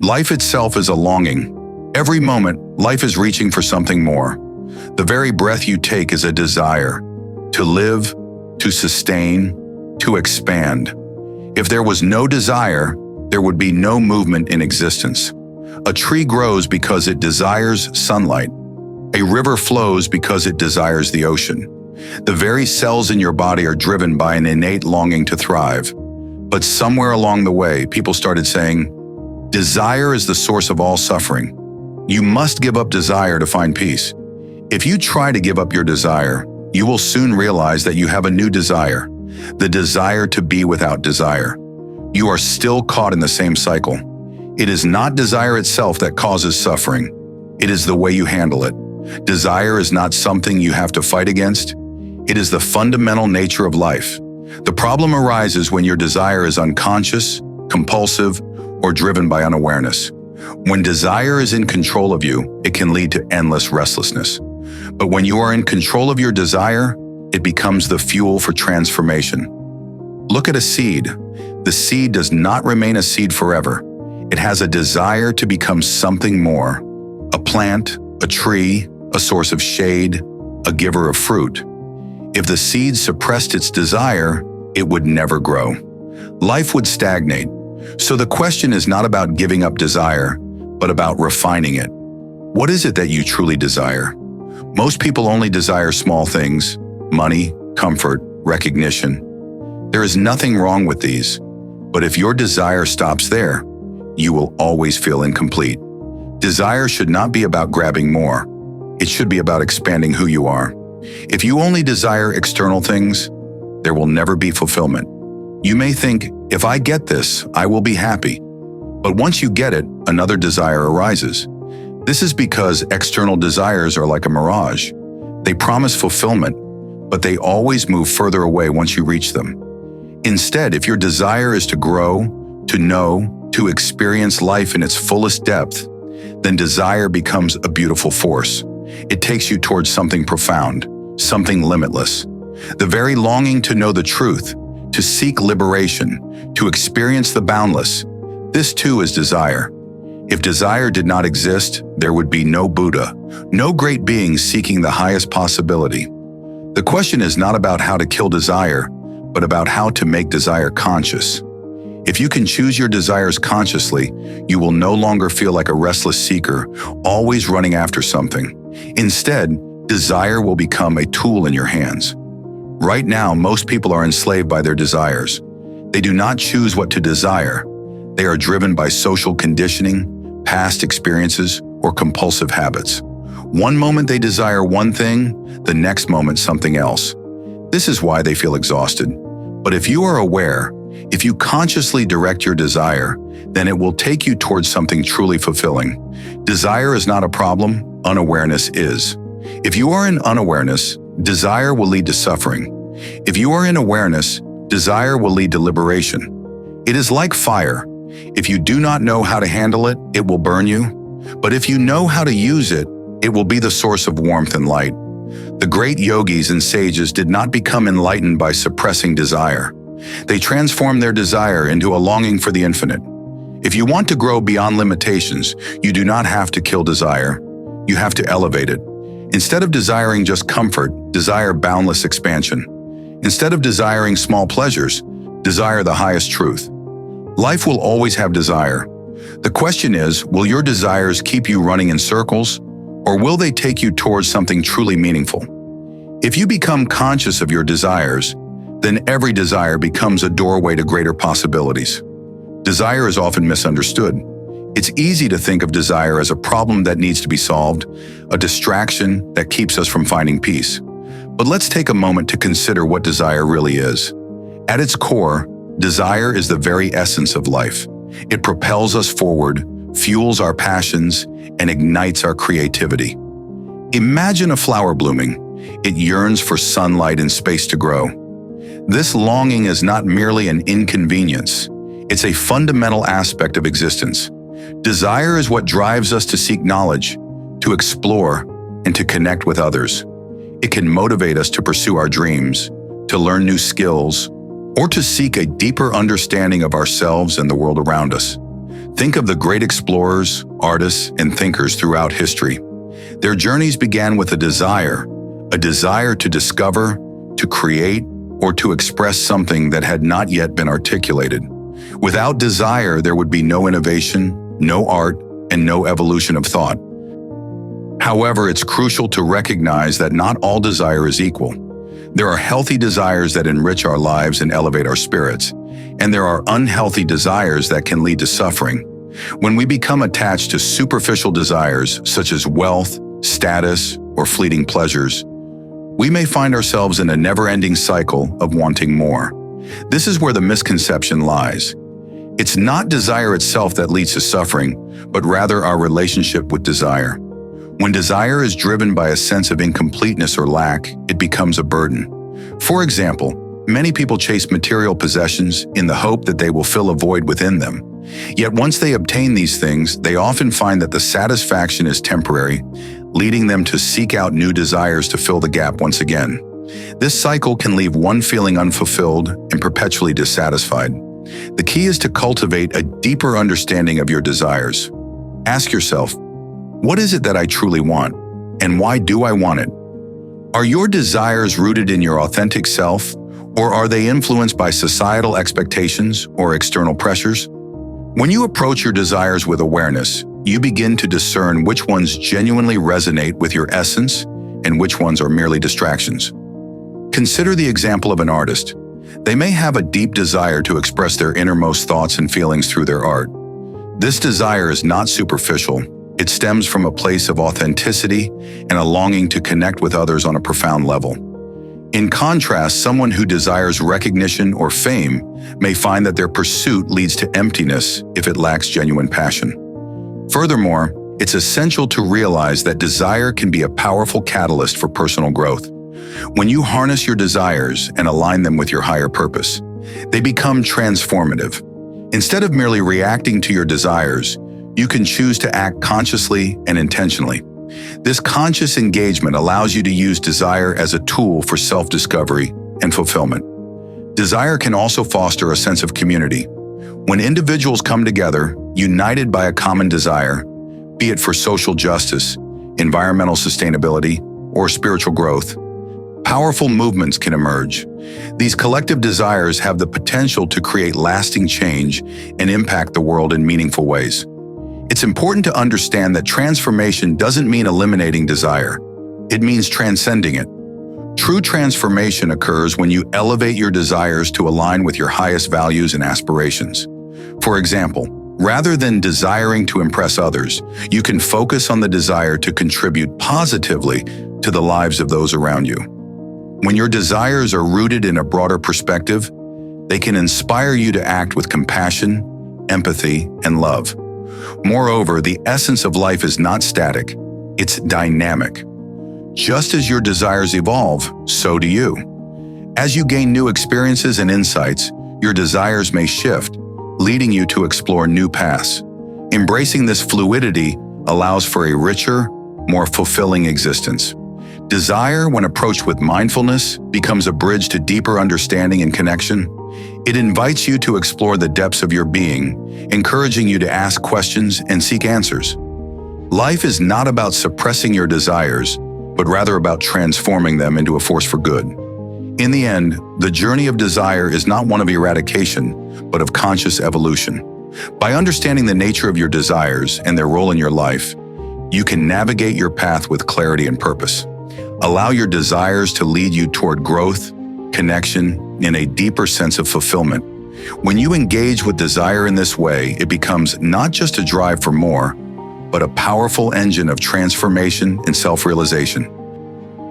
Life itself is a longing. Every moment, life is reaching for something more. The very breath you take is a desire to live, to sustain, to expand. If there was no desire, there would be no movement in existence. A tree grows because it desires sunlight. A river flows because it desires the ocean. The very cells in your body are driven by an innate longing to thrive. But somewhere along the way, people started saying, desire is the source of all suffering. You must give up desire to find peace. If you try to give up your desire, you will soon realize that you have a new desire, the desire to be without desire. You are still caught in the same cycle. It is not desire itself that causes suffering. It is the way you handle it. Desire is not something you have to fight against. It is the fundamental nature of life. The problem arises when your desire is unconscious, compulsive, or driven by unawareness. When desire is in control of you, it can lead to endless restlessness. But when you are in control of your desire, it becomes the fuel for transformation. Look at a seed. The seed does not remain a seed forever. It has a desire to become something more. A plant, a tree, a source of shade, a giver of fruit. If the seed suppressed its desire, it would never grow. Life would stagnate. So the question is not about giving up desire, but about refining it. What is it that you truly desire? Most people only desire small things: money, comfort, recognition. There is nothing wrong with these, but if your desire stops there, you will always feel incomplete. Desire should not be about grabbing more. It should be about expanding who you are. If you only desire external things, there will never be fulfillment. You may think, if I get this, I will be happy. But once you get it, another desire arises. This is because external desires are like a mirage. They promise fulfillment, but they always move further away once you reach them. Instead, if your desire is to grow, to know, to experience life in its fullest depth, then desire becomes a beautiful force. It takes you towards something profound, something limitless. The very longing to know the truth, to seek liberation, to experience the boundless. This too is desire. If desire did not exist, there would be no Buddha, no great being seeking the highest possibility. The question is not about how to kill desire, but about how to make desire conscious. If you can choose your desires consciously, you will no longer feel like a restless seeker, always running after something. Instead, desire will become a tool in your hands. Right now, most people are enslaved by their desires. They do not choose what to desire. They are driven by social conditioning, past experiences, or compulsive habits. One moment they desire one thing, the next moment something else. This is why they feel exhausted. But if you are aware, if you consciously direct your desire, then it will take you towards something truly fulfilling. Desire is not a problem, unawareness is. If you are in unawareness, desire will lead to suffering. If you are in awareness, desire will lead to liberation. It is like fire. If you do not know how to handle it, it will burn you. But if you know how to use it, it will be the source of warmth and light. The great yogis and sages did not become enlightened by suppressing desire. They transformed their desire into a longing for the infinite. If you want to grow beyond limitations, you do not have to kill desire. You have to elevate it. Instead of desiring just comfort, desire boundless expansion. Instead of desiring small pleasures, desire the highest truth. Life will always have desire. The question is, will your desires keep you running in circles, or will they take you towards something truly meaningful? If you become conscious of your desires, then every desire becomes a doorway to greater possibilities. Desire is often misunderstood. It's easy to think of desire as a problem that needs to be solved, a distraction that keeps us from finding peace. But let's take a moment to consider what desire really is. At its core, desire is the very essence of life. It propels us forward, fuels our passions, and ignites our creativity. Imagine a flower blooming. It yearns for sunlight and space to grow. This longing is not merely an inconvenience. It's a fundamental aspect of existence. Desire is what drives us to seek knowledge, to explore, and to connect with others. It can motivate us to pursue our dreams, to learn new skills, or to seek a deeper understanding of ourselves and the world around us. Think of the great explorers, artists, and thinkers throughout history. Their journeys began with a desire to discover, to create, or to express something that had not yet been articulated. Without desire, there would be no innovation, no art, and no evolution of thought. However, it's crucial to recognize that not all desire is equal. There are healthy desires that enrich our lives and elevate our spirits, and there are unhealthy desires that can lead to suffering. When we become attached to superficial desires such as wealth, status, or fleeting pleasures, we may find ourselves in a never-ending cycle of wanting more. This is where the misconception lies. It's not desire itself that leads to suffering, but rather our relationship with desire. When desire is driven by a sense of incompleteness or lack, it becomes a burden. For example, many people chase material possessions in the hope that they will fill a void within them. Yet once they obtain these things, they often find that the satisfaction is temporary, leading them to seek out new desires to fill the gap once again. This cycle can leave one feeling unfulfilled and perpetually dissatisfied. The key is to cultivate a deeper understanding of your desires. Ask yourself, what is it that I truly want, and why do I want it? Are your desires rooted in your authentic self, or are they influenced by societal expectations or external pressures? When you approach your desires with awareness, you begin to discern which ones genuinely resonate with your essence and which ones are merely distractions. Consider the example of an artist. They may have a deep desire to express their innermost thoughts and feelings through their art. This desire is not superficial. It stems from a place of authenticity and a longing to connect with others on a profound level. In contrast, someone who desires recognition or fame may find that their pursuit leads to emptiness if it lacks genuine passion. Furthermore, it's essential to realize that desire can be a powerful catalyst for personal growth. When you harness your desires and align them with your higher purpose, they become transformative. Instead of merely reacting to your desires, you can choose to act consciously and intentionally. This conscious engagement allows you to use desire as a tool for self-discovery and fulfillment. Desire can also foster a sense of community. When individuals come together, united by a common desire, be it for social justice, environmental sustainability, or spiritual growth, powerful movements can emerge. These collective desires have the potential to create lasting change and impact the world in meaningful ways. It's important to understand that transformation doesn't mean eliminating desire. It means transcending it. True transformation occurs when you elevate your desires to align with your highest values and aspirations. For example, rather than desiring to impress others, you can focus on the desire to contribute positively to the lives of those around you. When your desires are rooted in a broader perspective, they can inspire you to act with compassion, empathy, and love. Moreover, the essence of life is not static, it's dynamic. Just as your desires evolve, so do you. As you gain new experiences and insights, your desires may shift, leading you to explore new paths. Embracing this fluidity allows for a richer, more fulfilling existence. Desire, when approached with mindfulness, becomes a bridge to deeper understanding and connection. It invites you to explore the depths of your being, encouraging you to ask questions and seek answers. Life is not about suppressing your desires, but rather about transforming them into a force for good. In the end, the journey of desire is not one of eradication, but of conscious evolution. By understanding the nature of your desires and their role in your life, you can navigate your path with clarity and purpose. Allow your desires to lead you toward growth, connection, and a deeper sense of fulfillment. When you engage with desire in this way, it becomes not just a drive for more, but a powerful engine of transformation and self-realization.